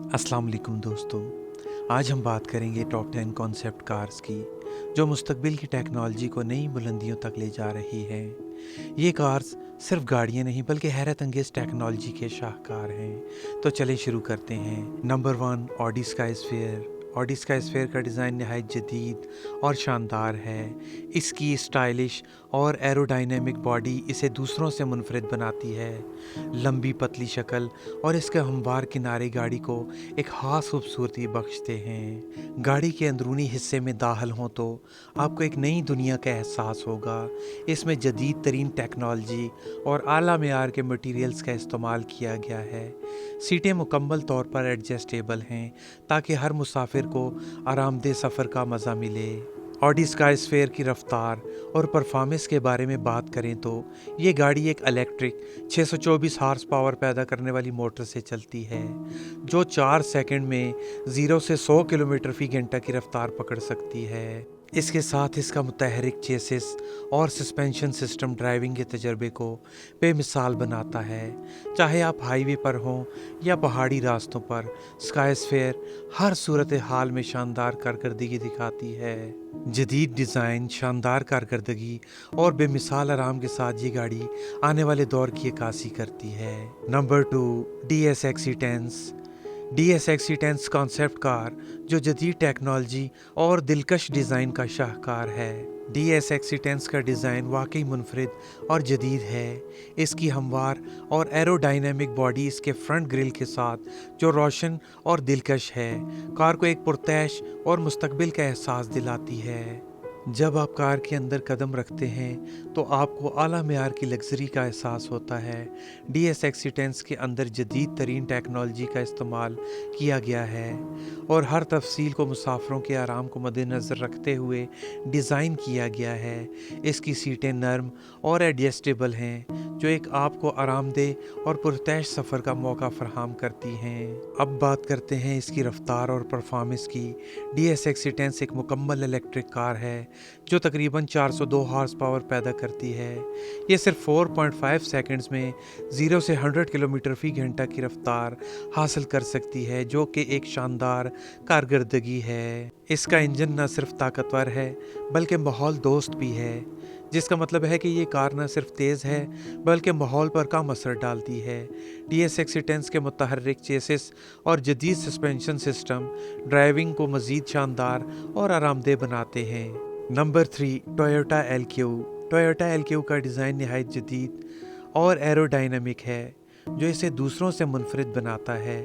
अस्सलाम वालेकुम दोस्तों। आज हम बात करेंगे टॉप 10 कॉन्सेप्ट कार्स की जो मुस्तकबिल की टेक्नोलॉजी को नई बुलंदियों तक ले जा रही हैं। ये कार्स सिर्फ गाड़ियाँ नहीं बल्कि हैरत अंगेज टेक्नोलॉजी के शाहकार हैं। तो चलें शुरू करते हैं। Number 1, Audi Skysphere. Audi Skysphere का डिज़ाइन नहायत जदीद और शानदार है। इसकी स्टाइलिश और एरोडायनेमिक बॉडी इसे दूसरों से मुनफरिद बनाती है। लंबी पतली शक्ल और इसके हमवार किनारे गाड़ी को एक ख़ास खूबसूरती बख्शते हैं। गाड़ी के अंदरूनी हिस्से में दाखिल हों तो आपको एक नई दुनिया का एहसास होगा। इसमें जदीद तरीन टेक्नोलॉजी और आला मेयार के मटीरियल्स का इस्तेमाल किया गया है। सीटें मुकम्मल तौर पर एडजस्टेबल हैं ताकि हर मुसाफिर को आरामदेह सफ़र का मज़ा मिले। ऑडी स्काईस्फीयर की रफ्तार और परफॉर्मेंस के बारे में बात करें तो ये गाड़ी एक इलेक्ट्रिक 624 हार्स पावर पैदा करने वाली मोटर से चलती है जो 4 सेकंड में 0 से 100 किलोमीटर फी घंटा की रफ्तार पकड़ सकती है। इसके साथ इसका मुतहरिक चेसिस और सस्पेंशन सिस्टम ड्राइविंग के तजर्बे को बेमिसाल बनाता है। चाहे आप हाईवे पर हों या पहाड़ी रास्तों पर, स्काईस्फीयर हर सूरत हाल में शानदार कारकर्दगी दिखाती है। जदीद डिज़ाइन, शानदार कारकर्दगी और बेमिसाल आराम के साथ ये गाड़ी आने वाले दौर की अक्कासी करती है। Number 2, DSXE10। DSXE10 concept car जो जदीद टेक्नोलॉजी और दिलकश डिज़ाइन का शाहकार है। DSXE10 का डिज़ाइन वाकई मुनफरिद और जदीद है। इसकी हमवार और एरोडायनेमिक बॉडी इसके फ्रंट ग्रिल के साथ जो रोशन और दिलकश है, कार को एक पुरतैश और मुस्तकबिल का एहसास दिलाती है। जब आप कार के अंदर कदम रखते हैं तो आपको आला मेयार की लग्जरी का एहसास होता है। DSXE10 के अंदर जदीद तरीन टेक्नोलॉजी का इस्तेमाल किया गया है और हर तफसील को मुसाफिरों के आराम को मद्देनज़र रखते हुए डिज़ाइन किया गया है। इसकी सीटें नरम और एडजस्टेबल हैं जो एक आपको आरामदेह और पुरतैश सफ़र का मौका फराहम करती हैं। अब बात करते हैं इसकी रफ्तार और परफॉर्मेंस की। DSXE10 एक मुकम्मल इलेक्ट्रिक कार है जो तकरीबन 402 हार्स पावर पैदा करती है। ये सिर्फ 4.5 सेकंड्स में 0 से 100 किलोमीटर फी घंटा की रफ्तार हासिल कर सकती है जो कि एक शानदार कारकर्दगी है। इसका इंजन न सिर्फ ताकतवर है बल्कि माहौल दोस्त भी है, जिसका मतलब है कि ये कार न सिर्फ तेज़ है बल्कि माहौल पर कम असर डालती है। DSXE10 के मुतहर्रिक चेसिस और जदीद सस्पेंशन सिस्टम ड्राइविंग को मज़ीद शानदार और आरामदेह बनाते हैं। Number 3, Toyota LQ। Toyota LQ का डिज़ाइन नहायत जदीद और एरोडायनेमिक है जो इसे दूसरों से मुनफरिद बनाता है।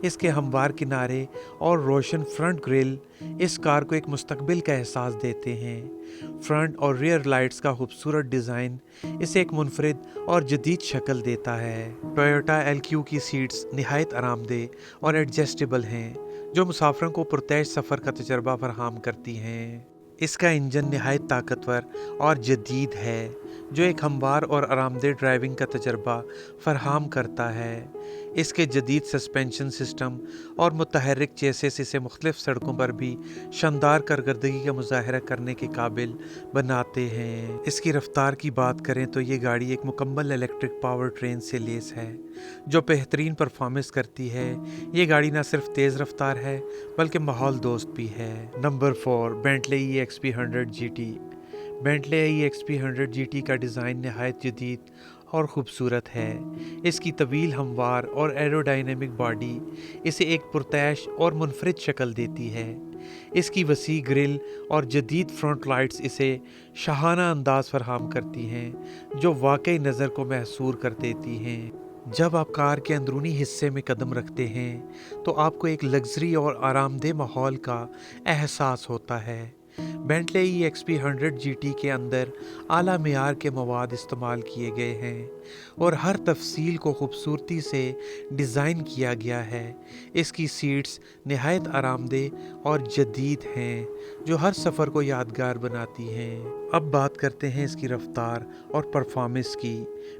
इसके हमवार किनारे और रोशन फ्रंट ग्रिल इस कार को एक मुस्तकबिल का एहसास देते हैं। फ्रंट और रियर लाइट्स का खूबसूरत डिज़ाइन इसे एक मुनफरिद और जदीद शक्ल देता है। टोयोटा LQ की सीट्स नहायत आरामदेह और एडजस्टेबल हैं जो मुसाफिरों को पुरतैश सफ़र का तजर्बा फराहम करती हैं। इसका इंजन नहायत ताकतवर और जदीद है जो एक हमवार और आरामदेह ड्राइविंग का तजर्बा फराहम करता है। इसके जदीद सस्पेंशन सिस्टम और मुतहर्रिक चेसिस इसे मुख्तलिफ सड़कों पर भी शानदार कारकर्दगी का मुजाहरा करने के काबिल बनाते हैं। इसकी रफ्तार की बात करें तो ये गाड़ी एक मुकम्मल इलेक्ट्रिक पावर ट्रेन से लेस है जो बेहतरीन परफॉर्मेंस करती है। ये गाड़ी ना सिर्फ तेज़ रफ्तार है बल्कि माहौल दोस्त भी है। Number 4, Bentley EXP 100 GT। Bentley EXP 100 GT का डिज़ाइन नहायत जदीद और ख़ूबसूरत है। इसकी तवील हमवार और एरोडायनेमिक बॉडी इसे एक पुरतैश और मुनफरिद शक्ल देती है। इसकी वसी ग्रिल और जदीद फ्रंट लाइट्स इसे शाहाना अंदाज फराहम करती हैं जो वाकई नज़र को महसूर कर देती हैं। जब आप कार के अंदरूनी हिस्से में कदम रखते हैं तो आपको एक लग्जरी और आरामदेह माहौल का एहसास होता है। बेंटले EXP 100 GT के अंदर आला मेयार के मवाद इस्तेमाल किए गए हैं और हर तफसील को खूबसूरती से डिज़ाइन किया गया है। इसकी सीट्स नहायत आरामदेह और जदीद हैं जो हर सफ़र को यादगार बनाती हैं। अब बात करते हैं इसकी रफ्तार और परफॉर्मेंस की।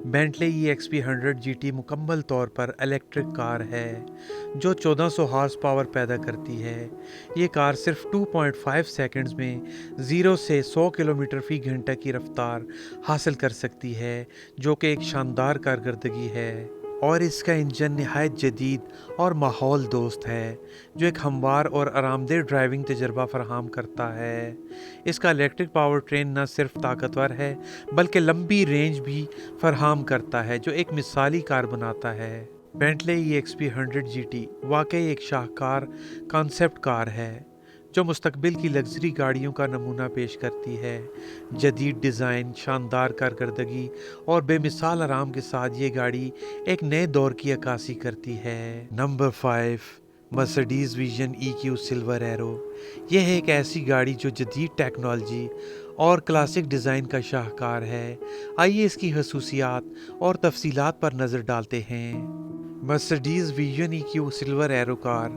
बेंटले EXP 100 GT मुकम्मल तौर पर इलेक्ट्रिक कार है जो 1400 हार्स पावर पैदा करती है। ये कार सिर्फ 2.5 सेकंड्स में 0 से 100 किलोमीटर फी घंटा की रफ्तार हासिल कर सकती है जो कि एक शानदार कारकर्दगी है। اور اس کا انجن نہایت جدید اور ماحول دوست ہے جو ایک ہموار اور آرام دہ ڈرائیونگ تجربہ فراہم کرتا ہے۔ اس کا الیکٹرک پاور ٹرین نہ صرف طاقتور ہے بلکہ لمبی رینج بھی فراہم کرتا ہے جو ایک مثالی کار بناتا ہے۔ بینٹلے EXP 100 GT واقعی ایک شاہکار کانسیپٹ کار ہے جو مستقبل کی لگژری گاڑیوں کا نمونہ پیش کرتی ہے۔ جدید ڈیزائن، شاندار کارکردگی اور بے مثال آرام کے ساتھ یہ گاڑی ایک نئے دور کی عکاسی کرتی ہے۔ Number 5، Mercedes Vision EQ Silver arrow. یہ ہے ایک ایسی گاڑی جو جدید ٹیکنالوجی اور کلاسک ڈیزائن کا شاہکار ہے۔ آئیے اس کی خصوصیات اور تفصیلات پر نظر ڈالتے ہیں۔ Mercedes Vision EQ Silver Arrow car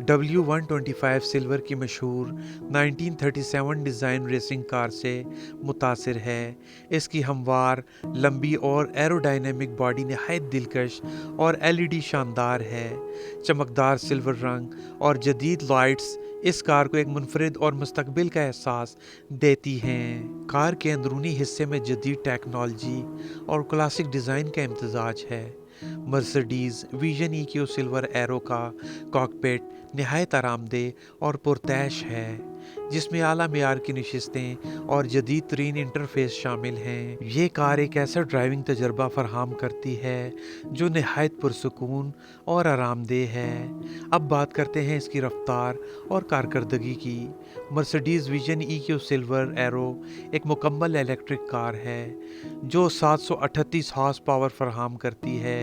W125 silver کی مشہور 1937 ڈیزائن ریسنگ کار سے متاثر ہے۔ اس کی ہموار، لمبی اور ایروڈائنامک باڈی نہایت دلکش اور LED شاندار ہے۔ چمکدار سلور رنگ اور جدید لائٹس اس کار کو ایک منفرد اور مستقبل کا احساس دیتی ہیں۔ کار کے اندرونی حصے میں جدید ٹیکنالوجی اور کلاسک ڈیزائن کا امتزاج ہے۔ Mercedes Vision EQ Silver arrow کا کاکپٹ نہایت آرام دہ اور پرتعیش ہے، جس میں اعلیٰ معیار کی نشستیں اور جدید ترین انٹرفیس شامل ہیں۔ یہ کار ایک ایسا ڈرائیونگ تجربہ فراہم کرتی ہے جو نہایت پرسکون اور آرام دہ ہے۔ اب بات کرتے ہیں اس کی رفتار اور کارکردگی کی۔ Mercedes Vision EQ Silver arrow ایک مکمل الیکٹرک کار ہے جو 738 ہارس پاور فراہم کرتی ہے۔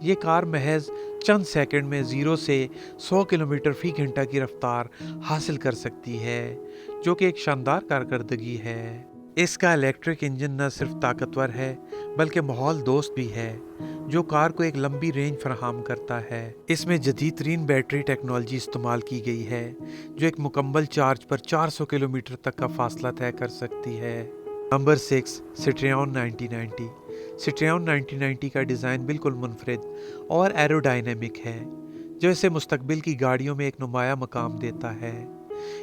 یہ کار محض چند سیکنڈ میں 0 سے 100 کلومیٹر فی گھنٹہ کی رفتار حاصل کر سکتی ہے، جو کہ ایک شاندار کارکردگی ہے۔ اس کا الیکٹرک انجن نہ صرف طاقتور ہے بلکہ ماحول دوست بھی ہے، جو کار کو ایک لمبی رینج فراہم کرتا ہے۔ اس میں جدید ترین بیٹری ٹیکنالوجی استعمال کی گئی ہے جو ایک مکمل چارج پر 400 کلومیٹر تک کا فاصلہ طے کر سکتی ہے۔ نمبر 6، سٹریون 1990۔ سٹریون 1990 کا ڈیزائن بالکل منفرد اور ایروڈائنامک ہے جو اسے مستقبل کی گاڑیوں میں ایک نمایاں مقام دیتا ہے۔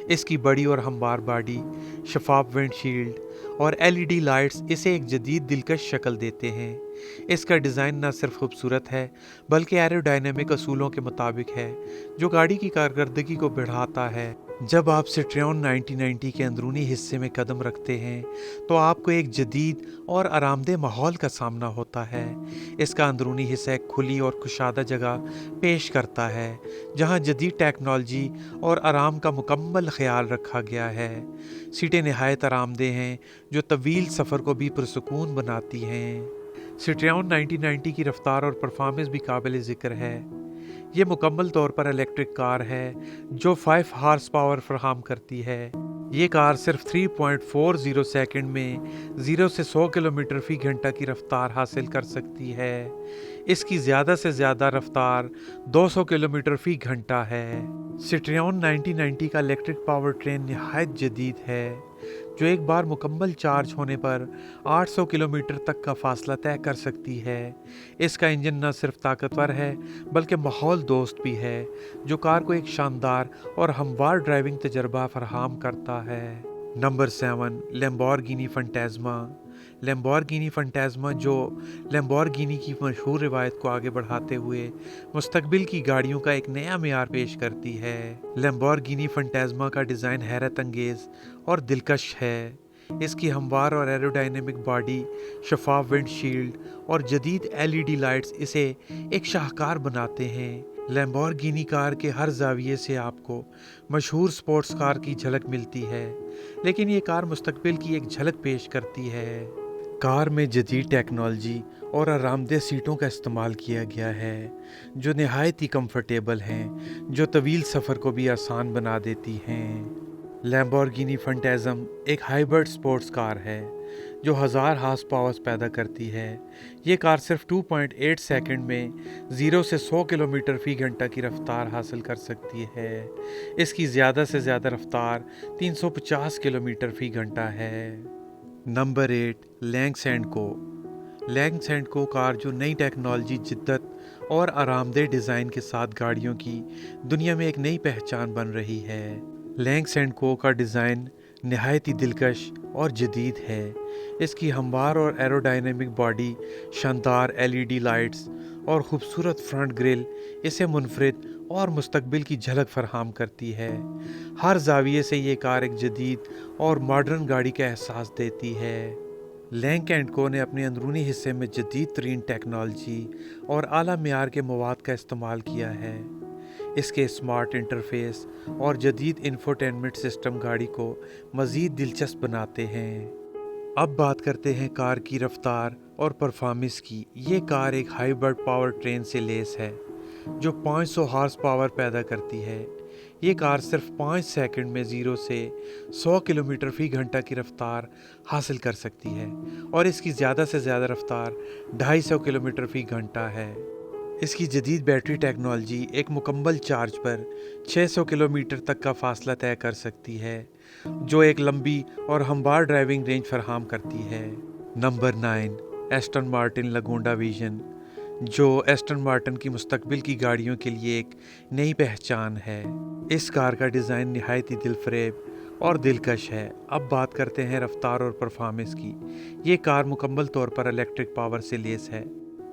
اس کی بڑی اور ہموار باڈی، شفاف ونڈ شیلڈ اور LED لائٹس اسے ایک جدید دلکش شکل دیتے ہیں۔ اس کا ڈیزائن نہ صرف خوبصورت ہے بلکہ ایروڈائنامک اصولوں کے مطابق ہے جو گاڑی کی کارکردگی کو بڑھاتا ہے۔ جب آپ سٹریون 1990 کے اندرونی حصے میں قدم رکھتے ہیں تو آپ کو ایک جدید اور آرام دہ ماحول کا سامنا ہوتا ہے۔ اس کا اندرونی حصہ ایک کھلی اور کشادہ جگہ پیش کرتا ہے جہاں جدید ٹیکنالوجی اور آرام کا مکمل خیال رکھا گیا ہے۔ سیٹیں نہایت آرام دہ ہیں جو طویل سفر کو بھی پرسکون بناتی ہیں۔ سٹریون 1990 کی رفتار اور پرفارمنس بھی قابل ذکر ہے۔ یہ مکمل طور پر الیکٹرک کار ہے جو 5 ہارس پاور فراہم کرتی ہے۔ یہ کار صرف 3.40 سیکنڈ میں 0 سے 100 کلومیٹر فی گھنٹہ کی رفتار حاصل کر سکتی ہے۔ اس کی زیادہ سے زیادہ رفتار 200 کلومیٹر فی گھنٹہ ہے۔ سٹریون 1990 کا الیکٹرک پاور ٹرین نہایت جدید ہے جو ایک بار مکمل چارج ہونے پر 800 کلومیٹر تک کا فاصلہ طے کر سکتی ہے۔ اس کا انجن نہ صرف طاقتور ہے بلکہ ماحول دوست بھی ہے جو کار کو ایک شاندار اور ہموار ڈرائیونگ تجربہ فراہم کرتا ہے۔ Number 7، Lamborghini Fantasma. Lamborghini Fantasma جو لیمبورگینی کی مشہور روایت کو آگے بڑھاتے ہوئے مستقبل کی گاڑیوں کا ایک نیا معیار پیش کرتی ہے۔ لیمبورگینی فنٹیزما کا ڈیزائن حیرت انگیز اور دلکش ہے۔ اس کی ہموار اور ایروڈائنامک باڈی، شفاف ونڈ شیلڈ اور جدید LED لائٹس اسے ایک شاہکار بناتے ہیں۔ لیمبورگینی کار کے ہر زاویے سے آپ کو مشہور سپورٹس کار کی جھلک ملتی ہے، لیکن یہ کار مستقبل کی ایک جھلک پیش کرتی ہے۔ کار میں جدید ٹیکنالوجی اور آرام دہ سیٹوں کا استعمال کیا گیا ہے جو نہایت ہی کمفرٹیبل ہیں، جو طویل سفر کو بھی آسان بنا دیتی ہیں۔ لیمبورگینی فنٹیزم ایک ہائبرڈ سپورٹس کار ہے جو 1000 ہارس پاور پیدا کرتی ہے۔ یہ کار صرف 2.8 سیکنڈ میں 0 سے 100 کلومیٹر فی گھنٹہ کی رفتار حاصل کر سکتی ہے۔ اس کی زیادہ سے زیادہ رفتار 350 کلومیٹر فی گھنٹہ ہے۔ نمبر 8، لینکس اینڈ کو۔ لینکس اینڈ کو کار جو نئی ٹیکنالوجی، جدت اور آرام دہ ڈیزائن کے ساتھ گاڑیوں کی دنیا میں ایک نئی پہچان بن رہی ہے۔ لینکس اینڈ کو کا ڈیزائن نہایت ہی دلکش اور جدید ہے۔ اس کی ہموار اور ایروڈائنامک باڈی، شاندار LED لائٹس और खूबसूरत फ्रंट ग्रिल इसे मुनफरिद और मुस्तकबिल की झलक फराहम करती है। हर जाविये से ये कार एक जदीद और मॉडर्न गाड़ी का एहसास देती है। लैंक एंड को ने अपने अंदरूनी हिस्से में जदीद तरीन टेक्नोलॉजी और आला मियार के मवाद का इस्तेमाल किया है। इसके स्मार्ट इंटरफेस और जदीद इंफोटेनमेंट सिस्टम गाड़ी को मज़ीद दिलचस्प बनाते हैं। अब बात करते हैं कार की रफ्तार और परफॉर्मेंस की। ये कार एक हाइब्रिड पावर ट्रेन से लेस है जो 500 हॉर्स पावर पैदा करती है। ये कार सिर्फ 5 सेकंड में 0 से 100 किलोमीटर फी घंटा की रफ्तार हासिल कर सकती है और इसकी ज़्यादा से ज़्यादा रफ्तार 250 किलोमीटर फी घंटा है। इसकी जदीद बैटरी टेक्नोलॉजी एक मुकम्मल चार्ज पर 600 किलोमीटर तक का फासला तय कर सकती है, जो एक लंबी और हमवार ड्राइविंग रेंज फराहम करती है। नंबर 9, एस्टन मार्टिन लगोंडा विजन, जो एस्टन मार्टिन की मुस्तकबिल की गाड़ियों के लिए एक नई पहचान है। इस कार का डिज़ाइन निहायत ही दिलफरेब और दिलकश है। अब बात करते हैं रफ्तार और परफॉर्मेंस की। ये कार मुकम्मल तौर पर इलेक्ट्रिक पावर से लेस है,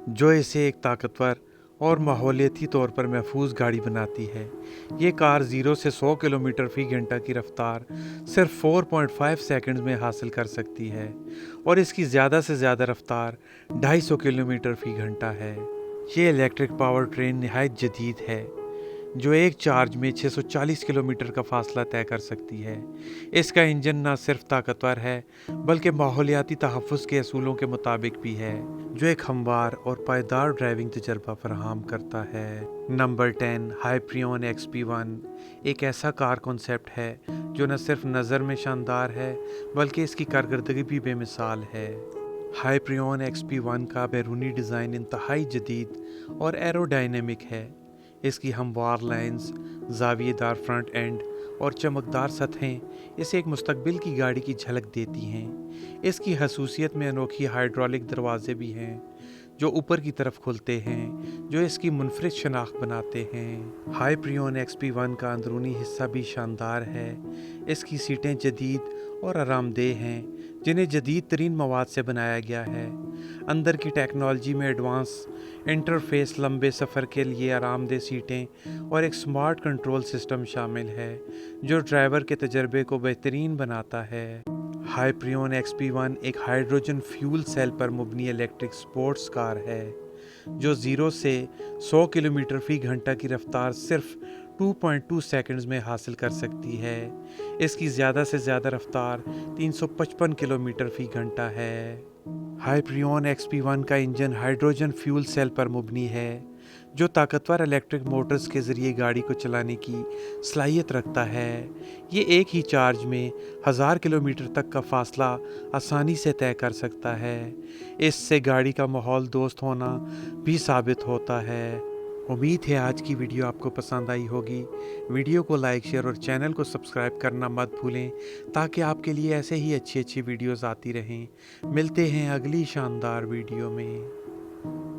जो इसे एक ताकतवर और माहौलियाती तौर पर महफूज गाड़ी बनाती है। ये कार 0 से 100 किलोमीटर फी घंटा की रफ्तार सिर्फ 4.5 सेकंड्स में हासिल कर सकती है और इसकी ज़्यादा से ज़्यादा रफ्तार 250 किलोमीटर फी घंटा है। ये इलेक्ट्रिक पावर ट्रेन निहायत जदीद है, जो एक चार्ज में 640 किलोमीटर का फासला तय कर सकती है। इसका इंजन न सिर्फ ताकतवर है बल्कि माहौलियाती तहफ़्फ़ुज़ के असूलों के मुताबिक भी है, जो एक हमवार और पायदार ड्राइविंग तजर्बा फराहम करता है। नंबर 10, हाइपरियन XP1 एक ऐसा कार कॉन्सेप्ट है जो न सिर्फ नज़र में शानदार है बल्कि इसकी कारकर्दगी भी बेमिसाल है। हाइपरियन XP1 का बैरूनी डिज़ाइन इंतहाई जदीद और एरोडायनेमिक है। इसकी हमवार लाइंस, जावियेदार फ्रंट एंड और चमकदार सतहें इसे एक मुस्तकबिल की गाड़ी की झलक देती हैं। इसकी खसूसियत में अनोखी हाइड्रोलिक दरवाजे भी हैं जो ऊपर की तरफ खुलते हैं, जो इसकी मुनफरिद शनाख्त बनाते हैं। हाइपरियन XP1 का अंदरूनी हिस्सा भी शानदार है। इसकी सीटें जदीद और आरामदेह हैं, जिन्हें जदीद तरीन मवाद से बनाया गया है। अंदर की टेक्नोलॉजी में एडवांस इंटरफेस, लंबे सफ़र के लिए आरामदेह सीटें और एक स्मार्ट कंट्रोल सिस्टम शामिल है, जो ड्राइवर के तजर्बे को बेहतरीन बनाता है। हाइपरियन XP1 एक हाइड्रोजन फ्यूल सेल पर मुबनी इलेक्ट्रिक स्पोर्ट्स कार है, जो 0 से 100 किलोमीटर फी घंटा की रफ्तार सिर्फ 2.2 सेकंड्स में हासिल कर सकती है। इसकी ज़्यादा से ज़्यादा रफ्तार 355 किलोमीटर फी घंटा है। हाइपरियन XP1 का इंजन हाइड्रोजन फ्यूल सेल पर मुबनी है, जो ताकतवर इलेक्ट्रिक मोटर्स के ज़रिए गाड़ी को चलाने की सलाहियत रखता है। ये एक ही चार्ज में 1000 किलोमीटर तक का फासला आसानी से तय कर सकता है। इससे गाड़ी का माहौल दोस्त होना भी साबित होता है। उम्मीद है आज की वीडियो आपको पसंद आई होगी। वीडियो को लाइक, शेयर और चैनल को सब्सक्राइब करना मत भूलें, ताकि आपके लिए ऐसे ही अच्छी अच्छी वीडियोस आती रहें। मिलते हैं अगली शानदार वीडियो में।